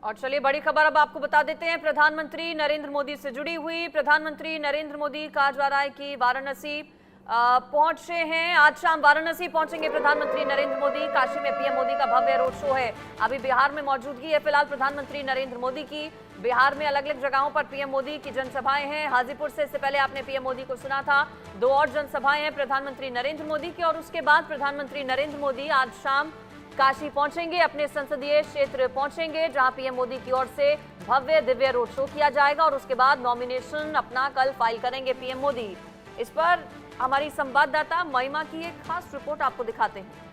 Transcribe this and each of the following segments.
और चलिए बड़ी खबर अब आपको बता देते हैं, प्रधानमंत्री नरेंद्र मोदी से जुड़ी हुई। प्रधानमंत्री नरेंद्र मोदी कहा जा रहा है कि वाराणसी पहुंचे हैं। आज शाम वाराणसी पहुंचेंगे प्रधानमंत्री नरेंद्र मोदी। काशी में पीएम मोदी का भव्य रोड शो है। अभी बिहार में मौजूदगी है फिलहाल प्रधानमंत्री नरेंद्र मोदी की। बिहार में अलग अलग जगहों पर पीएम मोदी की जनसभाएं हैं। हाजीपुर से इससे पहले आपने पीएम मोदी को सुना था। 2 और जनसभाएं हैं प्रधानमंत्री नरेंद्र मोदी की। और उसके बाद प्रधानमंत्री नरेंद्र मोदी आज शाम काशी पहुंचेंगे, अपने संसदीय क्षेत्र पहुंचेंगे, जहां पीएम मोदी की ओर से भव्य दिव्य रोड शो किया जाएगा। और उसके बाद नॉमिनेशन अपना कल फाइल करेंगे पीएम मोदी। इस पर हमारी संवाददाता महिमा की एक खास रिपोर्ट आपको दिखाते हैं।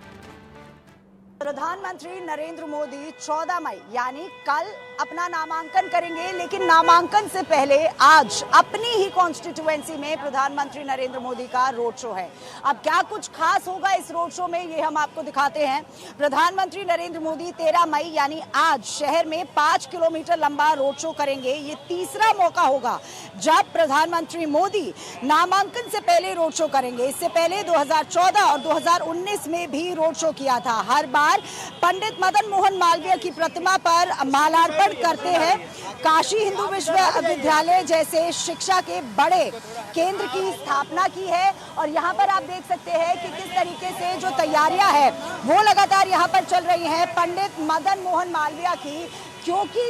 प्रधानमंत्री नरेंद्र मोदी 14 मई यानी कल अपना नामांकन करेंगे, लेकिन नामांकन से पहले आज अपनी ही कॉन्स्टिट्यूएंसी में प्रधानमंत्री नरेंद्र मोदी का रोड शो है। अब क्या कुछ खास होगा इस रोड शो में, ये हम आपको दिखाते हैं। प्रधानमंत्री नरेंद्र मोदी 13 मई यानी आज शहर में 5 किलोमीटर लंबा रोड शो करेंगे। ये तीसरा मौका होगा जब प्रधानमंत्री मोदी नामांकन से पहले रोड शो करेंगे। इससे पहले 2014 और 2019 में भी रोड शो किया था। हर बार पंडित मदन मोहन मालवीय की प्रतिमा पर माल्यार्पण करते हैं। काशी हिंदू विश्वविद्यालय जैसे शिक्षा के बड़े केंद्र की स्थापना की है। और यहाँ पर आप देख सकते हैं कि किस तरीके से जो तैयारियां हैं वो लगातार यहाँ पर चल रही हैं पंडित मदन मोहन मालवीय की, क्योंकि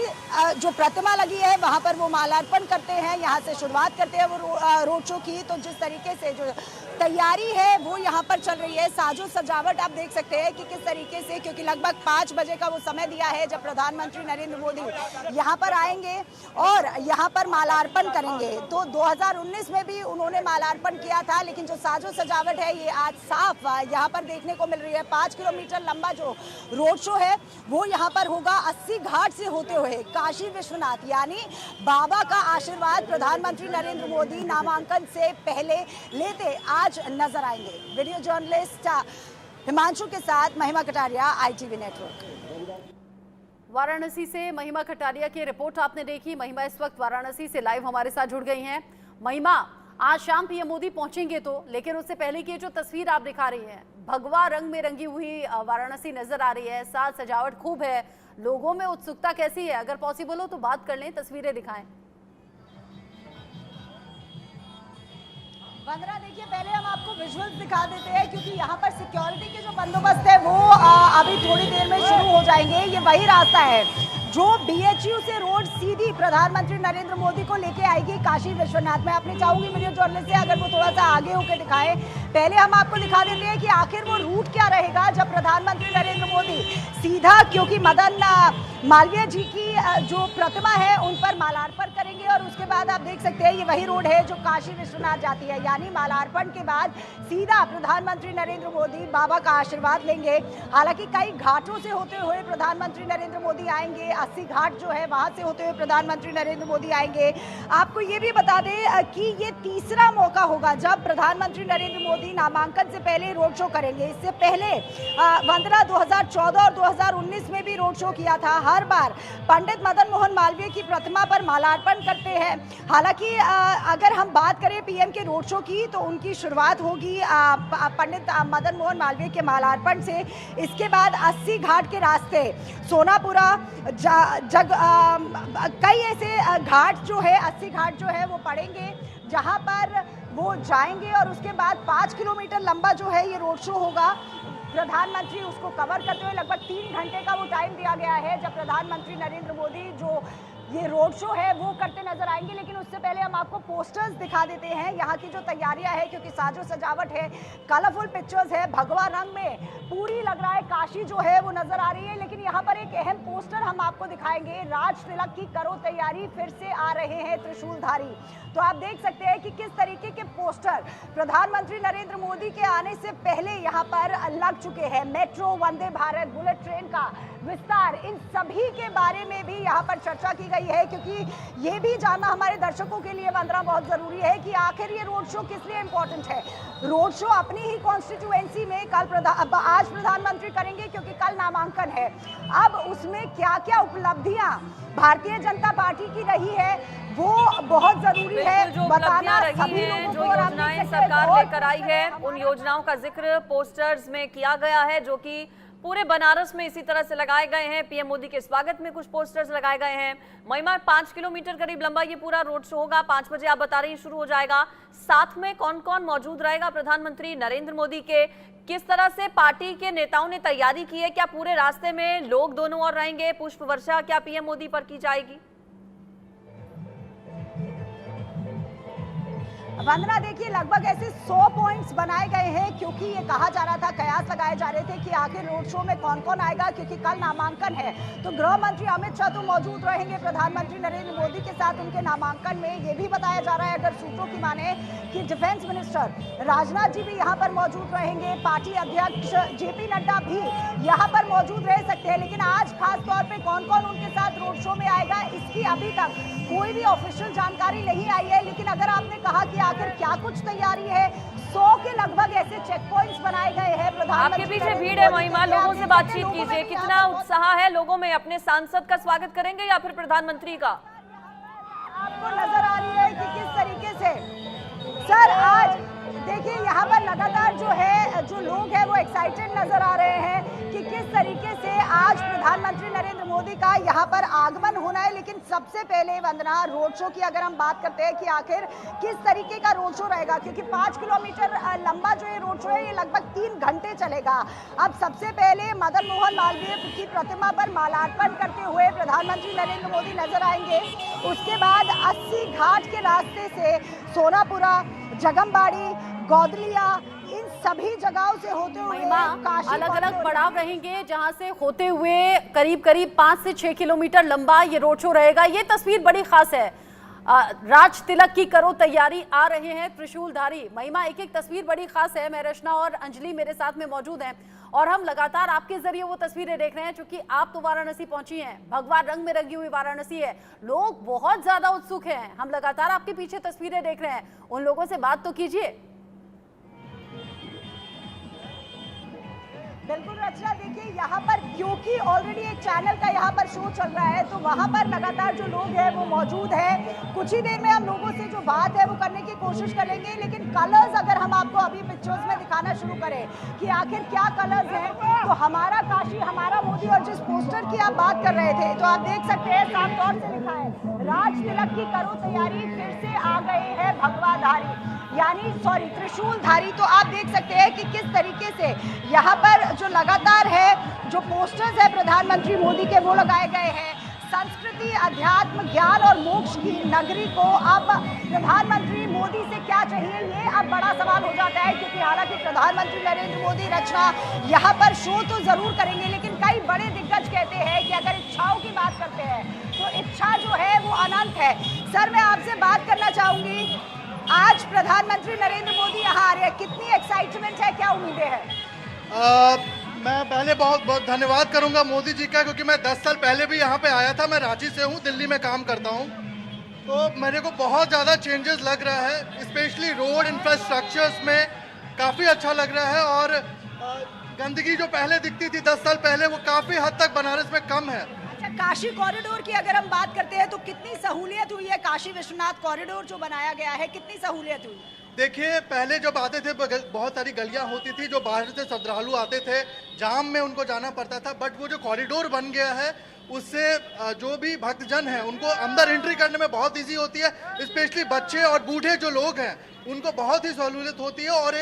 जो प्रतिमा लगी है वहां पर वो माल्यार्पण करते हैं, यहाँ से शुरुआत करते हैं वो रोड शो की। तो जिस तरीके से जो तैयारी है वो यहाँ पर चल रही है, साजो सजावट आप देख सकते हैं कि किस तरीके से, क्योंकि लगभग 5 बजे का वो समय दिया है जब प्रधानमंत्री नरेंद्र मोदी यहाँ पर आएंगे और यहाँ पर माल्यार्पण करेंगे। तो 2019 में भी उन्होंने माल्यार्पण किया था, लेकिन जो साजो सजावट है ये आज साफ यहाँ पर देखने को मिल रही है। 5 किलोमीटर लंबा जो रोड शो है वो यहाँ पर होगा। 80 घाट से होते हुए काशी विश्वनाथ यानी बाबा का आशीर्वाद प्रधानमंत्री नरेंद्र मोदी नामांकन से पहले लेते आज नजर आएंगे। वीडियो जर्नलिस्ट हिमांशु के साथ महिमा कटारिया, ITV नेटवर्क। वाराणसी से महिमा कटारिया की रिपोर्ट आपने देखी। महिमा इस वक्त वाराणसी से लाइव हमारे साथ जुड़ गई हैं। महिमा, आज शाम पीएम मोदी पहुंचेंगे तो, लेकिन उससे पहले की जो तस्वीर आप दिखा रही हैं, भगवा रंग में रंगी हुई वाराणसी नजर आ रही है। साज सजावट खूब है, लोगों में उत्सुकता कैसी है? अगर पॉसिबल हो तो बात कर लें, तस्वीरें दिखाएं। वंदना, देखिए पहले हम आपको विजुअल्स दिखा देते हैं, क्योंकि यहाँ पर सिक्योरिटी के जो बंदोबस्त है वो अभी थोड़ी देर में शुरू हो जाएंगे। ये वही रास्ता है जो BHU से रोड सीधी प्रधानमंत्री नरेंद्र मोदी को लेके आएगी काशी विश्वनाथ में। अपनी चाहूंगी वीडियो जर्नलिस्ट से अगर वो थोड़ा सा आगे होकर दिखाए। पहले हम आपको दिखा देते हैं कि आखिर वो रूट क्या रहेगा जब प्रधानमंत्री नरेंद्र मोदी सीधा, क्योंकि मदन मालवीय जी की जो प्रतिमा है उन पर माल्यार्पण करेंगे और उसके बाद आप देख सकते हैं ये वही रोड है जो काशी विश्वनाथ जाती है। यानी माल्यार्पण के बाद सीधा प्रधानमंत्री नरेंद्र मोदी बाबा का आशीर्वाद लेंगे। हालांकि कई घाटों से होते हुए प्रधानमंत्री नरेंद्र मोदी आएंगे। 80 घाट जो है वहां से होते हुए प्रधानमंत्री नरेंद्र मोदी आएंगे। आपको ये भी बता दें कि ये तीसरा मौका होगा जब प्रधानमंत्री नरेंद्र मोदी नामांकन से पहले रोड शो करेंगे। इससे पहले वंदना 2014 और 2019 में भी रोड शो किया था। हर बार पंडित मदन मोहन मालवीय की प्रतिमा पर माल्यार्पण करते हैं। हालांकि अगर हम बात करें पीएम के रोड शो की तो उनकी शुरुआत होगी पंडित मदन मोहन मालवीय के माल्यार्पण से। इसके बाद 80 घाट के रास्ते सोनापुरा कई ऐसे घाट जो है 80 घाट जो है वो पड़ेंगे जहां पर वो जाएंगे। और उसके बाद 5 किलोमीटर लंबा जो है ये रोड शो होगा। प्रधानमंत्री उसको कवर करते हुए लगभग 3 घंटे का वो टाइम दिया गया है जब प्रधानमंत्री नरेंद्र मोदी जो ये रोड शो है वो करते नजर आएंगे। लेकिन उससे पहले हम आपको पोस्टर्स दिखा देते हैं। यहाँ की जो तैयारियां है, क्योंकि साजो सजावट है, कलरफुल पिक्चर्स है, भगवा रंग में पूरी लग रहा है काशी जो है वो नजर आ रही है। लेकिन यहाँ पर एक अहम पोस्टर हम आपको दिखाएंगे। राज तिलक की करो तैयारी, फिर से आ रहे हैं त्रिशूलधारी। तो आप देख सकते हैं कि किस तरीके के पोस्टर प्रधानमंत्री नरेंद्र मोदी के आने से पहले यहाँ पर लग चुके हैं। Metro, Vande Bharat, bullet train का विस्तार, इन सभी के बारे में भी यहाँ पर चर्चा की गई है, क्योंकि ये भी जानना हमारे दर्शकों के लिए वंदना बहुत जरूरी है कि आखिर ये रोड शो किस लिए इम्पोर्टेंट है। रोड शो अपनी ही कॉन्स्टिट्यूएंसी में आज प्रधानमंत्री करेंगे, क्योंकि कल नामांकन है। अब उसमें क्या क्या उपलब्धियां भारतीय जनता पार्टी की रही है वो बहुत जरूरी है बताना सभी लोगों को। जो योजनाएं सरकार लेकर आई है उन योजनाओं का जिक्र पोस्टर्स में किया गया है, जो कि पूरे बनारस में इसी तरह से लगाए गए हैं। पीएम मोदी के स्वागत में कुछ पोस्टर्स लगाए गए हैं। महिमा 5 किलोमीटर करीब लंबा ये पूरा रोड शो होगा। 5 बजे आप बता रही हैं शुरू हो जाएगा। साथ में कौन कौन मौजूद रहेगा प्रधानमंत्री नरेंद्र मोदी के? किस तरह से पार्टी के नेताओं ने तैयारी की है? क्या पूरे रास्ते में लोग दोनों ओर रहेंगे? पुष्प वर्षा क्या पीएम मोदी पर की जाएगी? वंदना, देखिए लगभग ऐसे 100 पॉइंट्स बनाए गए हैं, क्योंकि ये कहा जा रहा था, कयास लगाए जा रहे थे कि आखिर रोड शो में कौन कौन आएगा, क्योंकि कल नामांकन है। तो गृह मंत्री अमित शाह तो मौजूद रहेंगे प्रधानमंत्री नरेंद्र मोदी के साथ उनके नामांकन में। ये भी बताया जा रहा है, अगर सूत्रों की माने, कि डिफेंस मिनिस्टर राजनाथ जी भी यहाँ पर मौजूद रहेंगे। पार्टी अध्यक्ष जेपी नड्डा भी यहाँ पर मौजूद रह सकते हैं। लेकिन आज खास तौर पर कौन कौन उनके साथ रोड शो में आएगा, इसकी अभी तक कोई भी ऑफिशियल जानकारी नहीं आई है। लेकिन अगर आपने कहा कि आखिर क्या कुछ तैयारी है, 100 के लगभग ऐसे चेक पॉइंट्स बनाए गए हैं। प्रधानमंत्री आपके पीछे भीड़ है महिमा, लोगों से बातचीत कीजिए। कितना उत्साह है लोगों में? अपने सांसद का स्वागत करेंगे या फिर प्रधानमंत्री का? आपको नजर आ रही है कि किस तरीके से सर आज देखिए यहाँ पर लगातार जो है, जो लोग हैं वो एक्साइटेड नजर आ रहे हैं कि किस तरीके से आज प्रधानमंत्री नरेंद्र मोदी का यहाँ पर आगमन होना है। लेकिन सबसे पहले वंदना, रोड शो की अगर हम बात करते हैं कि आखिर किस तरीके का रोड शो रहेगा, क्योंकि 5 किलोमीटर लंबा जो ये रोड शो है, ये लगभग 3 घंटे चलेगा। अब सबसे पहले मदन मोहन मालवीय की प्रतिमा पर माल्यार्पण करते हुए प्रधानमंत्री नरेंद्र मोदी नजर आएंगे। उसके बाद 80 घाट के रास्ते से सोनापुरा, जगमबाड़ी, गौदलिया, इन सभी जगहों से होते हुए अलग अलग पड़ाव रहेंगे, जहां से होते हुए करीब करीब 5 से 6 किलोमीटर लंबा ये रोड शो रहेगा। ये तस्वीर बड़ी खास है। राज तिलक की करो तैयारी, आ रहे हैं त्रिशूलधारी। महिमा, एक एक तस्वीर बड़ी खास है। मैं रचना और अंजलि मेरे साथ में मौजूद हैं और हम लगातार आपके जरिए वो तस्वीरें देख रहे हैं, क्योंकि आप तो वाराणसी पहुंची हैं। भगवा रंग में रंगी हुई वाराणसी है, लोग बहुत ज्यादा उत्सुक हैं। हम लगातार आपके पीछे तस्वीरें देख रहे हैं, उन लोगों से बात तो कीजिए। बिल्कुल रचना, देखिए यहाँ पर क्योंकि ऑलरेडी एक चैनल का यहाँ पर शो चल रहा है, तो वहाँ पर लगातार जो लोग हैं वो मौजूद हैं। कुछ ही देर में हम लोगों से जो बात है वो करने की कोशिश करेंगे। लेकिन कलर्स अगर हम आपको अभी पिक्चर्स में दिखाना शुरू करें कि आखिर क्या कलर्स हैं, तो हमारा काशी हमारा मोदी, और जिस पोस्टर की आप बात कर रहे थे, तो आप देख सकते हैं साफ तौर से लिखा है राज तिलक की करो तैयारी, फिर से आ गए हैं भगवाधारी, यानी त्रिशूलधारी। तो आप देख सकते हैं कि किस तरीके से यहाँ पर जो लगातार है, जो पोस्टर्स है प्रधानमंत्री मोदी के, वो लगाए गए हैं। संस्कृति, अध्यात्म, ज्ञान और मोक्ष की नगरी को अब प्रधानमंत्री मोदी से क्या चाहिए, ये अब बड़ा सवाल हो जाता है। क्योंकि हालांकि प्रधानमंत्री नरेंद्र मोदी रचना यहाँ पर शो तो जरूर करेंगे, लेकिन कई बड़े दिग्गज कहते हैं कि अगर इच्छाओं की बात करते हैं तो इच्छा जो है वो अनंत है। सर, मैं आपसे बात करना चाहूंगी, आज प्रधानमंत्री नरेंद्र मोदी यहाँ आ रहे हैं, कितनी एक्साइटमेंट है, क्या उम्मीदें हैं? मैं पहले बहुत बहुत धन्यवाद करूंगा मोदी जी का, क्योंकि मैं 10 साल पहले भी यहाँ पे आया था। मैं रांची से हूँ, दिल्ली में काम करता हूँ, तो मेरे को बहुत ज़्यादा चेंजेस लग रहा है। स्पेशली रोड इंफ्रास्ट्रक्चर्स में काफ़ी अच्छा लग रहा है, और गंदगी जो पहले दिखती थी 10 साल पहले, वो काफ़ी हद तक बनारस में कम है। अच्छा, काशी कॉरिडोर की अगर हम बात करते हैं तो कितनी सहूलियत हुई है? काशी विश्वनाथ कॉरिडोर जो बनाया गया है, कितनी सहूलियत हुई? देखिए, पहले जब आते थे बहुत सारी गलियां होती थी, जो बाहर से श्रद्धालु आते थे, जाम में उनको जाना पड़ता था। बट वो जो कॉरिडोर बन गया है, उससे जो भी भक्तजन हैं उनको अंदर एंट्री करने में बहुत इजी होती है। स्पेशली बच्चे और बूढ़े जो लोग हैं उनको बहुत ही सहूलियत होती है, और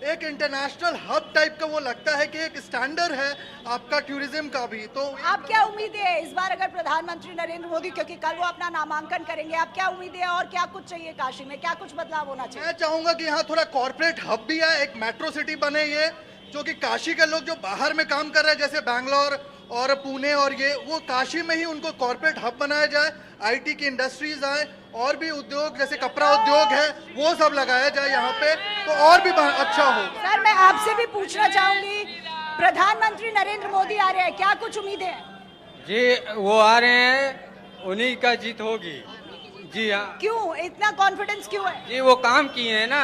एक इंटरनेशनल हब टाइप का वो लगता है कि एक स्टैंडर्ड है आपका टूरिज्म का भी। तो आप क्या उम्मीदें है इस बार अगर प्रधानमंत्री नरेंद्र मोदी, क्योंकि कल वो अपना नामांकन करेंगे, आप क्या उम्मीदें है और क्या कुछ चाहिए काशी में, क्या कुछ बदलाव होना चाहिए? मैं चाहूंगा कि यहाँ थोड़ा कॉर्पोरेट हब भी है, एक मेट्रो सिटी बने ये, जो कि काशी के लोग जो बाहर में काम कर रहे हैं, जैसे बैंगलोर और पुणे और ये, वो काशी में ही उनको कॉर्पोरेट हब बनाया जाए। आईटी की इंडस्ट्रीज आए, और भी उद्योग जैसे कपड़ा उद्योग है, वो सब लगाया जाए यहाँ पे, तो और भी अच्छा हो। सर, मैं आपसे भी पूछना चाहूंगी, प्रधानमंत्री नरेंद्र मोदी आ रहे हैं, क्या कुछ उम्मीदें हैं? जी, वो आ रहे हैं, उन्हीं का जीत होगी। जी हाँ। क्यों इतना कॉन्फिडेंस क्यों है? जी, वो काम किए हैं ना।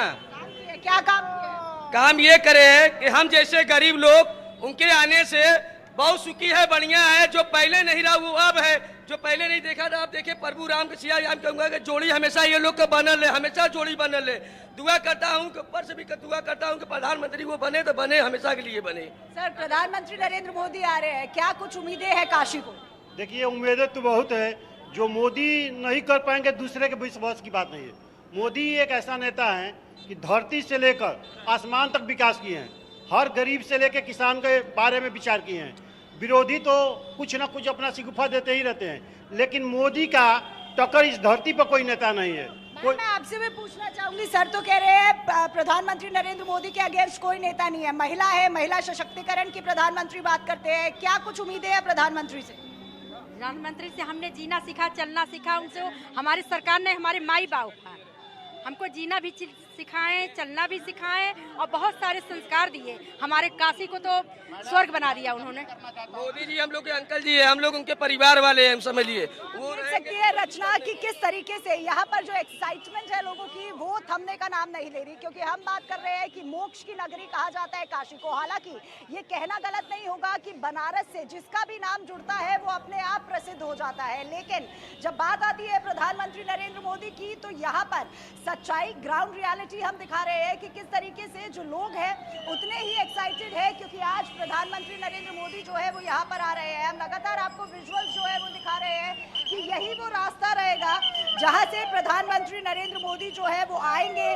क्या काम किया? काम ये करे है कि हम जैसे गरीब लोग, उनके आने से बहुत सुखी है, बढ़िया है। जो पहले नहीं रहा वो अब है, जो पहले नहीं देखा था आप देखे। प्रभु राम के सिया राम कहूँगा कि जोड़ी हमेशा ये लोग का बनल है, हमेशा जोड़ी बनल है। दुआ करता हूँ कि ऊपर से भी दुआ करता हूँ कि प्रधानमंत्री वो बने तो बने, हमेशा के लिए बने। सर, प्रधानमंत्री नरेंद्र मोदी आ रहे हैं, क्या कुछ उम्मीदें हैं काशी को? देखिए, उम्मीदें तो बहुत है। जो मोदी नहीं कर पाएंगे दूसरे के विश्वास की बात नहीं है। मोदी एक ऐसा नेता है कि धरती से लेकर आसमान तक विकास किए हैं, हर गरीब से लेकर किसान के बारे में विचार किए हैं। विरोधी तो कुछ ना कुछ अपना शिगुफा देते ही रहते हैं, लेकिन मोदी का टक्कर इस धरती पर कोई नेता नहीं है। मैं आपसे भी पूछना चाहूंगी, सर तो कह रहे हैं प्रधानमंत्री नरेंद्र मोदी के अगेंस्ट कोई नेता नहीं है, महिला है, महिला सशक्तिकरण की प्रधानमंत्री बात करते हैं, क्या कुछ उम्मीदें हैं प्रधानमंत्री से? प्रधानमंत्री से हमने जीना सीखा, चलना सीखा। उनसे हमारी सरकार ने हमारे माई बाप हमको जीना भी सिखाएं, चलना भी सिखाएं और बहुत सारे संस्कार दिए। हमारे काशी को तो स्वर्ग बना दिया उन्होंने। मोदी जी हम लोग के अंकल जी है, हम लोग उनके परिवार वाले हैं, समझ लिए। वो देख सकती है रचना कि किस तरीके से यहाँ पर जो एक्साइटमेंट है लोगों की वो थमने का नाम नहीं ले रही, क्योंकि हम बात कर रहे हैं कि मोक्ष की नगरी कहा जाता है काशी को। हालांकि ये कहना गलत नहीं होगा कि बनारस से जिसका भी नाम जुड़ता है वो अपने आप प्रसिद्ध हो जाता है, लेकिन जब बात आती है प्रधानमंत्री नरेंद्र मोदी की तो यहाँ पर सच्चाई, ग्राउंड रियलिटी हम दिखा रहे हैं कि किस तरीके से जो लोग हैं उतने ही एक्साइटेड है, क्योंकि आज प्रधानमंत्री नरेंद्र मोदी जो है वो यहाँ पर आ रहे हैं। हम लगातार आपको विजुअल्स जो है वो दिखा रहे हैं कि यही वो रास्ता रहेगा जहाँ से प्रधानमंत्री नरेंद्र मोदी जो है वो आएंगे।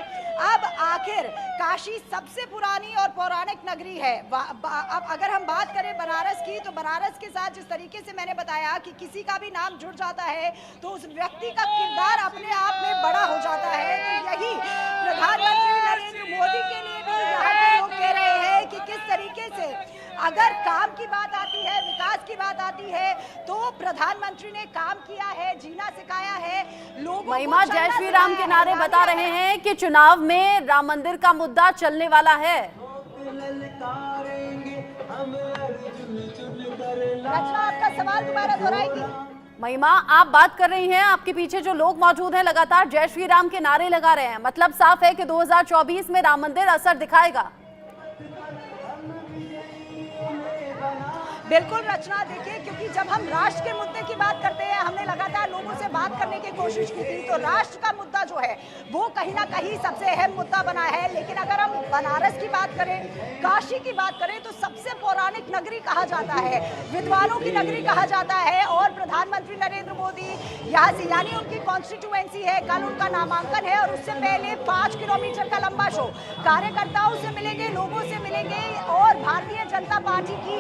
अब आखिर काशी सबसे पुरानी और पौराणिक नगरी है। अब अगर हम बात करें बनारस की, तो बनारस के साथ जिस तरीके से मैंने बताया कि किसी का भी नाम जुड़ जाता है तो उस व्यक्ति का किरदार अपने आप में बड़ा हो जाता है। तो यही प्रधानमंत्री नरेंद्र मोदी के लिए भी यहाँ के लोग कह रहे हैं कि किस तरीके से अगर काम की बात आती है, विकास की बात आती है, तो प्रधानमंत्री ने काम किया है, जीना सिखाया है लोगों। महिमा, जय श्री राम के नारे बता रहे हैं कि चुनाव में राम मंदिर का मुद्दा चलने वाला है। रचना, आपका सवाल दोबारा दोहराएंगी? महिमा, आप बात कर रही हैं, आपके पीछे जो लोग मौजूद हैं लगातार जय श्री राम के नारे लगा रहे हैं, मतलब साफ है कि 2024 में राम मंदिर असर दिखाएगा। बिल्कुल रचना, देखिए क्योंकि जब हम राष्ट्र के मुद्दे की बात करते हैं, हमने लगातार लोगों से बात करने की कोशिश की थी, तो राष्ट्र का मुद्दा जो है वो कहीं ना कहीं सबसे अहम मुद्दा बना है। लेकिन अगर हम बनारस की बात करें, काशी की बात करें, तो सबसे पौराणिक नगरी कहा जाता है, विद्वानों की नगरी कहा जाता है। और प्रधानमंत्री नरेंद्र मोदी यहाँ से, यानी उनकी कॉन्स्टिट्यूएंसी है, कल उनका नामांकन है और उससे पहले 5 किलोमीटर का लंबा शो कार्यकर्ताओं से मिलेंगे, लोगों से मिलेंगे और भारतीय जनता पार्टी की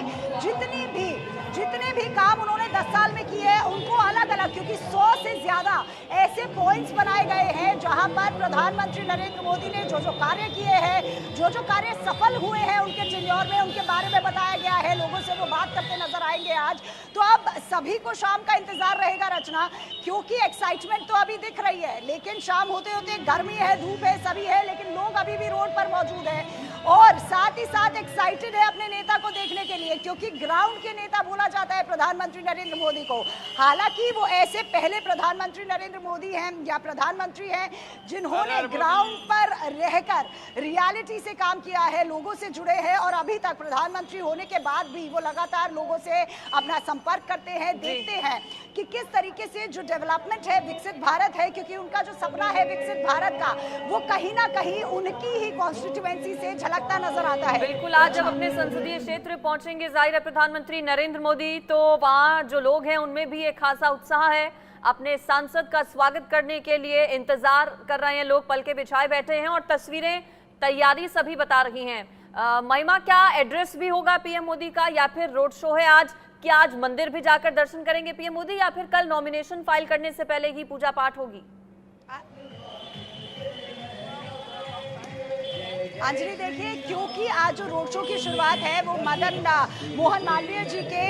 जितने भी काम उन्होंने 10 साल में किए हैं उनको अलग अलग, क्योंकि 100 से ज्यादा ऐसे पॉइंट्स बनाए गए हैं जहां पर प्रधानमंत्री नरेंद्र मोदी ने जो कार्य किए हैं, जो कार्य सफल हुए हैं उनके टेन्योर में, उनके बारे में बताया गया है। लोगों से वो बात करते नजर आएंगे आज। तो अब सभी को शाम का इंतजार रहेगा रचना, क्योंकि एक्साइटमेंट तो अभी दिख रही है, लेकिन शाम होते होते गर्मी है, धूप है, सभी है, लेकिन लोग अभी भी रोड पर मौजूद है और साथ ही साथ एक्साइटेड है अपने नेता को देखने के लिए, क्योंकि ग्राउंड के नेता बोला जाता है प्रधानमंत्री नरेंद्र मोदी को। हालांकि वो ऐसे पहले प्रधानमंत्री नरेंद्र मोदी हैं या प्रधानमंत्री हैं जिन्होंने ग्राउंड पर रहकर रियलिटी से काम किया है, लोगों से जुड़े हैं और अभी तक प्रधानमंत्री होने के बाद भी वो लगातार लोगों से अपना संपर्क करते हैं, देखते हैं कि किस तरीके से जो डेवलपमेंट है, विकसित भारत है, क्योंकि उनका जो सपना है विकसित भारत का, वो कहीं ना कहीं उनकी ही कॉन्स्टिट्यूएंसी से झलकता नजर आता है। बिल्कुल, आज जब अपने संसदीय क्षेत्र पहुंचेंगे जाहिर है प्रधानमंत्री नरेंद्र मोदी, तो वहां जो लोग हैं उनमें भी एक खासा उत्साह है। अपने सांसद का स्वागत करने के लिए इंतजार कर रहे हैं लोग, पलके बिछाए बैठे हैं और तस्वीरें, तैयारी सभी बता रही हैं। महिमा, क्या एड्रेस भी होगा पीएम मोदी का या फिर रोड शो है आज? क्या आज मंदिर भी जाकर दर्शन करेंगे पीएम मोदी या फिर कल नॉमिनेशन फाइल करने से पहले ही पूजा पाठ होगी? अंजलि, देखिए क्योंकि आज जो रोड शो की शुरुआत है वो मदन मोहन मालवीय जी के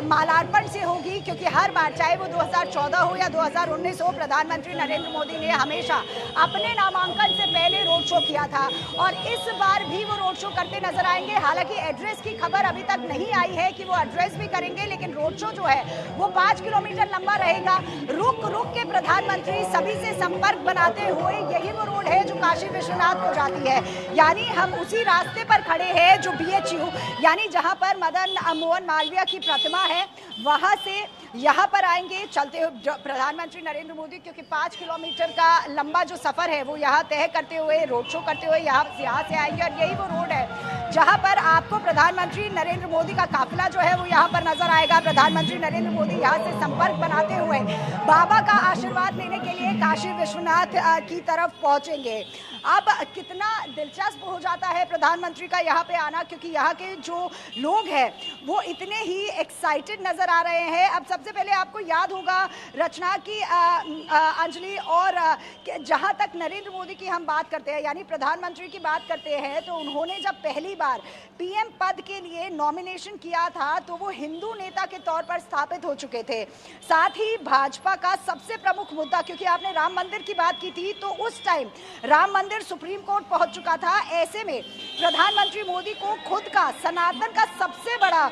मालार्पण से होगी, क्योंकि हर बार चाहे वो 2014 हो या 2019 हो, प्रधानमंत्री नरेंद्र मोदी ने हमेशा अपने नामांकन से पहले रोड शो किया था और इस बार भी वो रोड शो करते नजर आएंगे। हालांकि एड्रेस की खबर अभी तक नहीं आई है कि वो एड्रेस भी करेंगे, लेकिन रोड शो जो है वो 5 किलोमीटर लंबा रहेगा। रुक रुक के प्रधानमंत्री सभी से संपर्क बनाते हुए, यही वो रोड है जो काशी विश्वनाथ को जाती है। है। यानी हम उसी रास्ते पर खड़े हैं जो BHU यानी जहां पर मदन मोहन मालवीय की प्रतिमा है, वहां से यहाँ पर आएंगे चलते हुए प्रधानमंत्री नरेंद्र मोदी, क्योंकि 5 किलोमीटर का लंबा जो सफर है वो यहाँ तय करते हुए, रोड शो करते हुए यहाँ से आएंगे। और यही वो रोड है जहाँ पर आपको प्रधानमंत्री नरेंद्र मोदी का काफिला जो है वो यहाँ पर नजर आएगा। प्रधानमंत्री नरेंद्र मोदी यहाँ से संपर्क बनाते हुए बाबा का आशीर्वाद लेने के लिए काशी विश्वनाथ की तरफ पहुंचेंगे। अब कितना दिलचस्प हो जाता है प्रधानमंत्री का यहाँ पे आना, क्योंकि यहाँ के जो लोग हैं वो इतने ही एक्साइटेड नजर आ रहे हैं। अब सबसे पहले आपको याद होगा रचना की अंजलि, और जहाँ तक नरेंद्र मोदी की हम बात करते हैं यानी प्रधानमंत्री की बात करते हैं, तो उन्होंने जब पहली बार PM पद के लिए नॉमिनेशन किया था तो वो हिंदू नेता के तौर पर स्थापित हो चुके थे। साथ ही भाजपा का सबसे प्रमुख मुद्दा, क्योंकि आपने राम मंदिर की बात की थी, तो उस टाइम राम मंदिर सुप्रीम कोर्ट पहुंच चुका था। ऐसे में प्रधानमंत्री मोदी को खुद का सनातन का सबसे बड़ा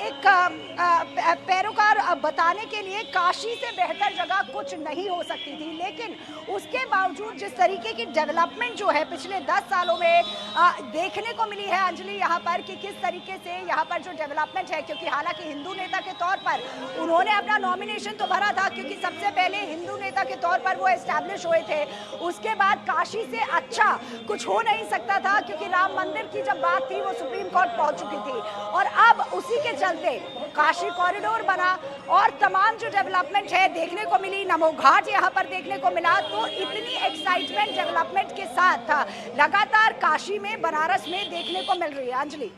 एक पैरोकार बताने के लिए काशी से बेहतर जगह कुछ नहीं हो सकती थी। लेकिन उसके बावजूद जिस तरीके की डेवलपमेंट जो है पिछले 10 सालों में देखने को मिली है अंजलि यहाँ पर, कि किस तरीके से यहाँ पर जो डेवलपमेंट है, क्योंकि हालांकि हिंदू नेता के तौर पर उन्होंने अपना नॉमिनेशन तो भरा था, क्योंकि सबसे पहले हिंदू नेता के तौर पर वो एस्टैब्लिश हुए थे। उसके बाद काशी से अच्छा कुछ हो नहीं सकता था, क्योंकि राम मंदिर की जब बात थी वो सुप्रीम कोर्ट पहुंच चुकी थी। और अब उसी के चलते काशी कॉरिडोर बना और तमाम जो डेवलपमेंट है देखने को मिली, नमो घाट यहाँ पर देखने को मिला। तो इतनी एक्साइटमेंट डेवलपमेंट के साथ लगातार काशी में, बनारस में देखने को मिल रही है अंजलि।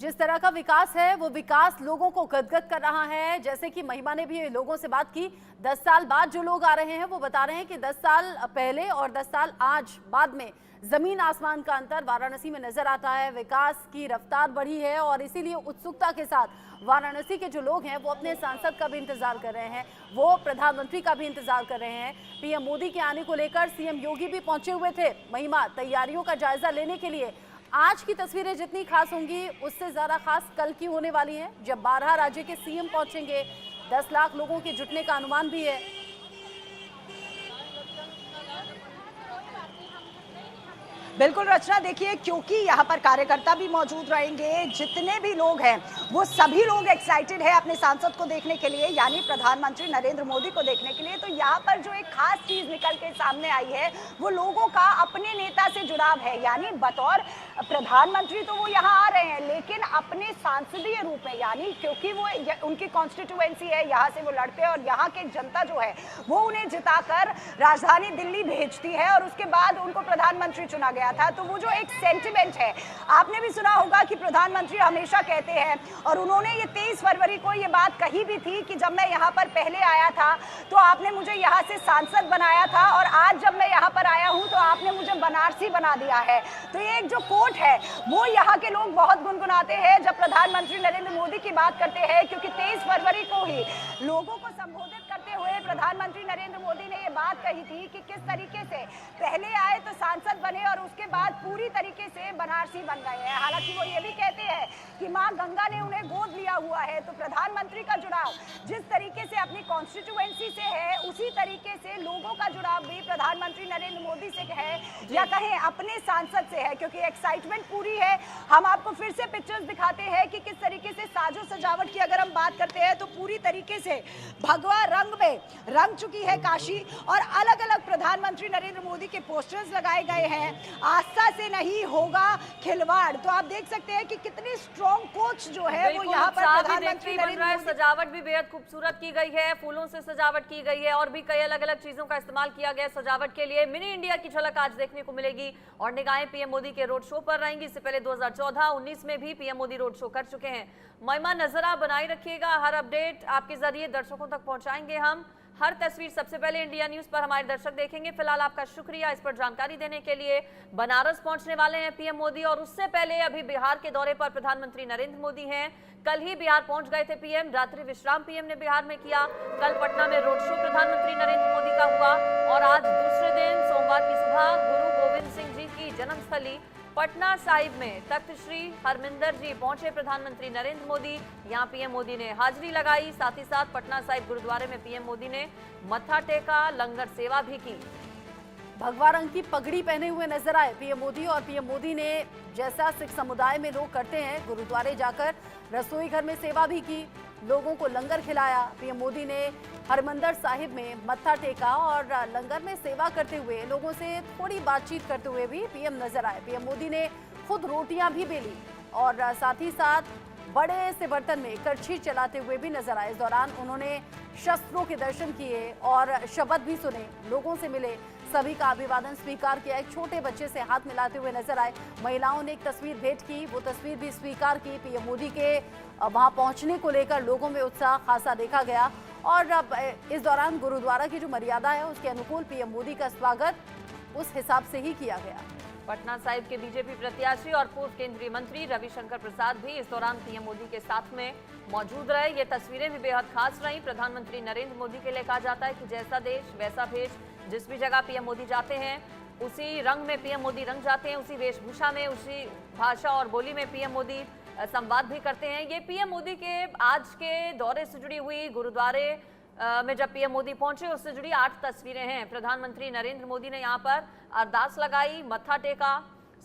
जिस तरह का विकास है वो विकास लोगों को गदगद कर रहा है। जैसे कि महिमा ने भी लोगों से बात की, 10 साल बाद जो लोग आ रहे हैं वो बता रहे हैं कि 10 साल पहले और 10 साल आज बाद में जमीन आसमान का अंतर वाराणसी में नजर आता है। विकास की रफ्तार बढ़ी है और इसीलिए उत्सुकता के साथ वाराणसी के जो लोग हैं वो अपने सांसद का भी इंतजार कर रहे हैं, वो प्रधानमंत्री का भी इंतजार कर रहे हैं। PM मोदी के आने को लेकर CM योगी भी पहुंचे हुए थे महिमा तैयारियों का जायजा लेने के लिए। आज की तस्वीरें जितनी खास होंगी उससे ज्यादा खास कल की होने वाली हैं, जब 12 राज्य के CM पहुंचेंगे। 10 लाख लोगों के जुटने का अनुमान भी है। बिल्कुल रचना, देखिए क्योंकि यहाँ पर कार्यकर्ता भी मौजूद रहेंगे, जितने भी लोग हैं वो सभी लोग एक्साइटेड है अपने सांसद को देखने के लिए, यानी प्रधानमंत्री नरेंद्र मोदी को देखने के लिए। तो यहाँ पर जो एक खास चीज निकल के सामने आई है वो लोगों का अपने नेता से जुड़ाव है। यानी बतौर प्रधानमंत्री तो वो यहाँ आ रहे हैं, लेकिन अपने सांसदीय रूप में, यानी क्योंकि वो उनकी कॉन्स्टिट्यूएंसी है, यहाँ से वो लड़ते हैं और यहाँ की जनता जो है वो उन्हें जिताकर राजधानी दिल्ली भेजती है और उसके बाद उनको प्रधानमंत्री चुना गया था। तो वो जो एक सेंटिमेंट है, आपने भी सुना होगा कि प्रधानमंत्री हमेशा कहते हैं, और उन्होंने ये 23 फरवरी को ये बात कही भी थी कि जब मैं यहाँ पर पहले आया था तो आपने मुझे यहाँ से सांसद बनाया था, और आज जब मैं यहाँ पर आया हूँ तो आपने मुझे बनारसी बना दिया है। तो ये एक जो कोट है वो यहाँ के लोग बहुत गुनगुनाते हैं जब प्रधानमंत्री नरेंद्र मोदी की बात करते हैं, क्योंकि 23 फरवरी को ही लोगों को संबोधित करते हुए प्रधानमंत्री नरेंद्र मोदी ने ये बात कही थी कि किस तरीके से पहले आए तो सांसद बने और उसके बाद पूरी तरीके से बनारसी बन गए हैं। हालांकि वो ये भी कहते हैं कि मां गंगा ने उन्हें गोद लिया हुआ है। तो प्रधानमंत्री का जुड़ाव जिस तरीके से अपनी कॉन्स्टिट्यूएंसी से है, उसी तरीके से लोगों का जुड़ाव भी प्रधानमंत्री नरेंद्र मोदी से है या कहें अपने सांसद से है, क्योंकि एक्साइटमेंट पूरी है। हम आपको फिर से पिक्चर्स दिखाते हैं कि किस तरीके से साजो सजावट की अगर हम बात करते हैं तो पूरी तरीके से भगवा रंग में रंग चुकी है काशी, और अलग अलग प्रधानमंत्री नरेंद्र मोदी के पोस्टर्स लगाए गए हैं। आस्था से नहीं होगा खिलवाड़। तो आप देख सकते हैं कि कितनी स्ट्रॉन्ग कोच जो है वो यहाँ पर प्रधानमंत्री नरेंद्र मोदी। सजावट भी बेहद खूबसूरत की गई है, फूलों से सजावट की गई है और भी कई अलग अलग चीजों का इस्तेमाल किया गया सजावट के लिए। मिनी इंडिया की झलक आज देखने को मिलेगी और निगाहें PM मोदी के रोड शो पर रहेंगी। इससे पहले 2014-19 में भी PM मोदी रोड शो कर चुके हैं। महिमा, नजर आप बनाए रखिएगा, हर अपडेट आपके जरिए दर्शकों तक पहुंचाएंगे हम। हर तस्वीर सबसे पहले इंडिया न्यूज पर हमारे दर्शक देखेंगे। फिलहाल आपका शुक्रिया इस पर जानकारी देने के लिए। बनारस पहुंचने वाले हैं PM मोदी, और उससे पहले अभी बिहार के दौरे पर प्रधानमंत्री नरेंद्र मोदी हैं। कल ही बिहार पहुंच गए थे PM, रात्रि विश्राम PM ने बिहार में किया। कल पटना में रोड शो प्रधानमंत्री नरेंद्र मोदी का हुआ और आज दूसरे दिन सोमवार की सुबह गुरु गोविंद सिंह जी की जन्मस्थली पटना साहिब में तख्त श्री हरमिंदर जी पहुंचे प्रधानमंत्री नरेंद्र मोदी। यहां PM मोदी ने हाजिरी लगाई, साथ ही साथ पटना साहिब गुरुद्वारे में PM मोदी ने मत्था टेका, लंगर सेवा भी की। भगवा रंग की पगड़ी पहने हुए नजर आए पीएम मोदी। और पीएम मोदी ने जैसा सिख समुदाय में लोग करते हैं, गुरुद्वारे जाकर रसोई घर में सेवा भी की, लोगों को लंगर खिलाया। पीएम मोदी ने हरमंदिर साहिब में मत्था टेका और लंगर में सेवा करते हुए लोगों से थोड़ी बातचीत करते हुए भी पीएम नजर आए। पीएम मोदी ने खुद रोटियां भी बेली और साथ ही साथ बड़े से बर्तन में करछी चलाते हुए भी नजर आए। इस दौरान उन्होंने शस्त्रों के दर्शन किए और शपथ भी सुने, लोगों से मिले, सभी का अभिवादन स्वीकार किया। एक छोटे बच्चे से हाथ मिलाते हुए नजर आए। महिलाओं ने एक तस्वीर भेंट की, वो तस्वीर भी स्वीकार की। पीएम मोदी के वहां पहुंचने को लेकर लोगों में उत्साह खासा देखा गया। और अब इस दौरान गुरुद्वारा की जो मर्यादा है उसके अनुकूल पीएम मोदी का स्वागत उस हिसाब से ही किया गया। पटना साहिब के बीजेपी प्रत्याशी और पूर्व केंद्रीय मंत्री रविशंकर प्रसाद भी इस दौरान पीएम मोदी के साथ में मौजूद रहे। ये तस्वीरें भी बेहद खास रहीं। प्रधानमंत्री नरेंद्र मोदी के लिए कहा जाता है कि जैसा देश वैसा भेष, जिस भी जगह पीएम मोदी जाते हैं उसी रंग में पीएम मोदी रंग जाते हैं, उसी वेशभूषा में, उसी भाषा और बोली में पीएम मोदी संवाद भी करते हैं। ये पीएम मोदी के आज के दौरे से जुड़ी हुई गुरुद्वारे में जब पीएम मोदी पहुंचे उससे जुड़ी 8 तस्वीरें हैं। प्रधानमंत्री नरेंद्र मोदी ने यहाँ पर अरदास लगाई, मत्था टेका,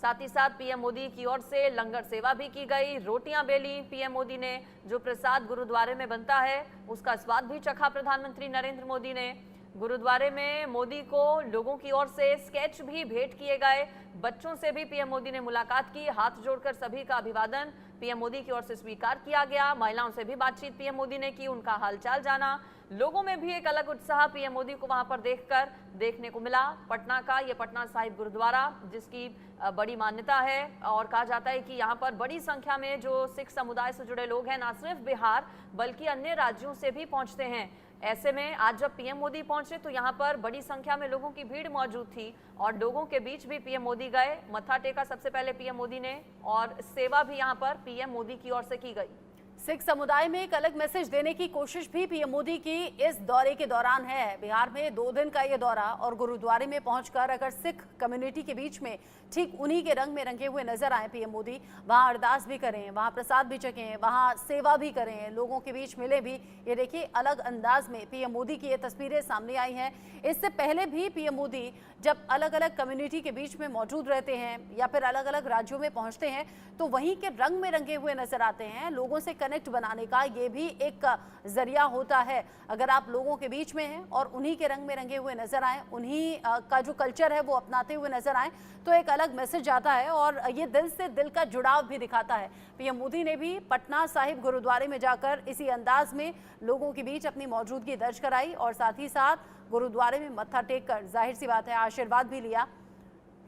साथ ही साथ पीएम मोदी की ओर से लंगर सेवा भी की गई, रोटियां बेली। पीएम मोदी ने जो प्रसाद गुरुद्वारे में बनता है उसका स्वाद भी चखा। प्रधानमंत्री नरेंद्र मोदी ने गुरुद्वारे में मोदी को लोगों की ओर से स्केच भी भेंट किए गए। बच्चों से भी पीएम मोदी ने मुलाकात की, हाथ जोड़कर सभी का अभिवादन पीएम मोदी की ओर से स्वीकार किया गया। महिलाओं से भी बातचीत पीएम मोदी ने की, उनका हालचाल जाना। लोगों में भी एक अलग उत्साह पीएम मोदी को वहां पर देखकर देखने को मिला। पटना का ये पटना साहिब गुरुद्वारा जिसकी बड़ी मान्यता है और कहा जाता है कि यहाँ पर बड़ी संख्या में जो सिख समुदाय से जुड़े लोग हैं, ना सिर्फ बिहार बल्कि अन्य राज्यों से भी पहुंचते हैं। ऐसे में आज जब पीएम मोदी पहुंचे तो यहाँ पर बड़ी संख्या में लोगों की भीड़ मौजूद थी और लोगों के बीच भी पीएम मोदी गए। मत्था टेका सबसे पहले पीएम मोदी ने और सेवा भी यहाँ पर पीएम मोदी की ओर से की गई। सिख समुदाय में एक अलग मैसेज देने की कोशिश भी पीएम मोदी की इस दौरे के दौरान है। बिहार में 2 दिन का ये दौरा और गुरुद्वारे में पहुंचकर अगर सिख कम्युनिटी के बीच में ठीक उन्हीं के रंग में रंगे हुए नजर आए पीएम मोदी, वहां अरदास भी करें, वहां प्रसाद भी चखें, वहां सेवा भी करें, लोगों के बीच मिले भी। ये देखिए अलग अंदाज में पीएम मोदी की ये तस्वीरें सामने आई हैं। इससे पहले भी पीएम मोदी जब अलग अलग कम्युनिटी के बीच में मौजूद रहते हैं या फिर अलग अलग राज्यों में पहुंचते हैं तो वहीं के रंग में रंगे हुए नजर आते हैं। लोगों से कनेक्ट बनाने का ये भी एक जरिया होता है। अगर आप लोगों के बीच में हैं और उन्हीं के रंग में रंगे हुए नजर आए, उन्हीं का जो कल्चर है वो अपनाते हुए नजर आए तो एक अलग मैसेज आता है और ये दिल से दिल का जुड़ाव भी दिखाता है। पीएम मोदी ने भी पटना साहिब गुरुद्वारे में जाकर इसी अंदाज में लोगों के बीच अपनी मौजूदगी दर्ज कराई और साथ ही साथ गुरुद्वारे में मत्था टेक कर जाहिर सी बात है आशीर्वाद भी लिया।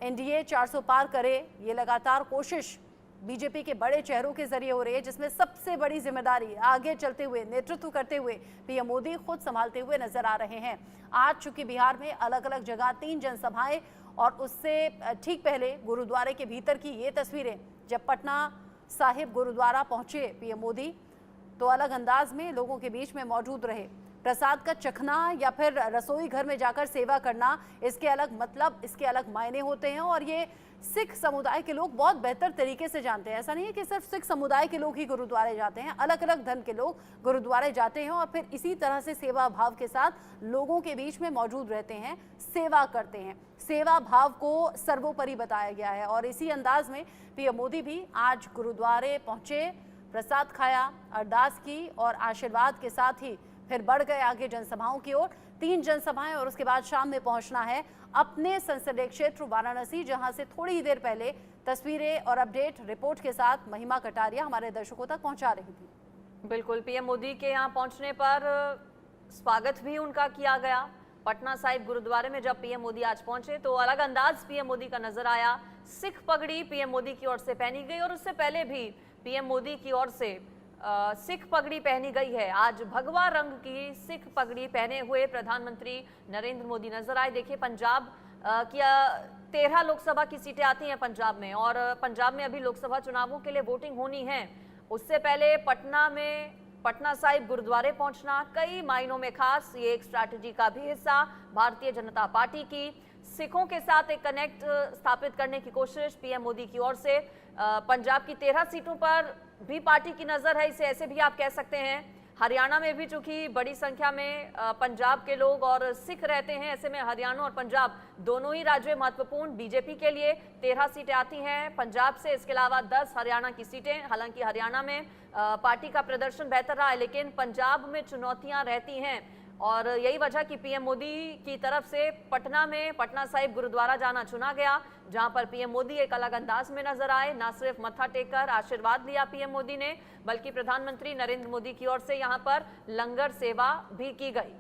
एनडीए 400 पार करे, ये लगातार कोशिश बीजेपी के बड़े चेहरों के जरिए हो रही है जिसमें सबसे बड़ी जिम्मेदारी आगे चलते हुए नेतृत्व करते हुए पीएम मोदी खुद संभालते हुए नजर आ रहे हैं। आज चूंकि बिहार में अलग अलग जगह 3 जनसभाएं और उससे ठीक पहले गुरुद्वारे के भीतर की ये तस्वीरें, जब पटना साहिब गुरुद्वारा पहुंचे पीएम मोदी तो अलग अंदाज में लोगों के बीच में मौजूद रहे। प्रसाद का चखना या फिर रसोई घर में जाकर सेवा करना, इसके अलग मतलब, इसके अलग मायने होते हैं और ये सिख समुदाय के लोग बहुत बेहतर तरीके से जानते हैं। ऐसा नहीं है कि सिर्फ सिख समुदाय के लोग ही गुरुद्वारे जाते हैं, अलग अलग धर्म के लोग गुरुद्वारे जाते हैं और फिर इसी तरह से सेवा भाव के साथ लोगों के बीच में मौजूद रहते हैं, सेवा करते हैं। सेवा भाव को सर्वोपरि बताया गया है और इसी अंदाज में पीएम मोदी भी आज गुरुद्वारे पहुंचे, प्रसाद खाया, अरदास की और आशीर्वाद के साथ ही फिर बढ़ गए आगे जनसभाओं की ओर। 3 जनसभाएं और उसके बाद शाम में पहुंचना है अपने संसदीय क्षेत्र वाराणसी, जहां से थोड़ी ही देर पहले तस्वीरें और अपडेट रिपोर्ट के साथ महिमा कटारिया हमारे दर्शकों तक पहुंचा रही थी। बिल्कुल, पीएम मोदी के यहाँ पहुंचने पर स्वागत भी उनका किया गया। पटना साहिब गुरुद्वारे में जब पीएम मोदी आज पहुंचे तो अलग अंदाज पीएम मोदी का नजर आया। सिख पगड़ी पीएम मोदी की ओर से पहनी गई और उससे पहले भी पीएम मोदी की ओर से सिख पगड़ी पहनी गई है। आज भगवा रंग की सिख पगड़ी पहने हुए प्रधानमंत्री नरेंद्र मोदी नजर आए। देखिए पंजाब की 13 लोकसभा की सीटें आती हैं पंजाब में और पंजाब में अभी लोकसभा चुनावों के लिए वोटिंग होनी है। उससे पहले पटना में पटना साहिब गुरुद्वारे पहुंचना कई मायनों में खास, ये एक स्ट्रैटेजी का भी हिस्सा भारतीय जनता पार्टी की सिखों के साथ एक कनेक्ट स्थापित करने की कोशिश पीएम मोदी की ओर से। पंजाब की 13 सीटों पर भी पार्टी की नजर है, इसे ऐसे भी आप कह सकते हैं। हरियाणा में भी चूंकि बड़ी संख्या में पंजाब के लोग और सिख रहते हैं, ऐसे में हरियाणा और पंजाब दोनों ही राज्य महत्वपूर्ण। बीजेपी के लिए 13 सीटें आती हैं पंजाब से, इसके अलावा 10 हरियाणा की सीटें। हालांकि हरियाणा में पार्टी का प्रदर्शन बेहतर रहा है, लेकिन पंजाब में चुनौतियां रहती हैं और यही वजह कि पीएम मोदी की तरफ से पटना में पटना साहिब गुरुद्वारा जाना चुना गया, जहां पर पीएम मोदी एक अलग अंदाज में नजर आए। ना सिर्फ मत्था टेककर आशीर्वाद लिया पीएम मोदी ने, बल्कि प्रधानमंत्री नरेंद्र मोदी की ओर से यहां पर लंगर सेवा भी की गई।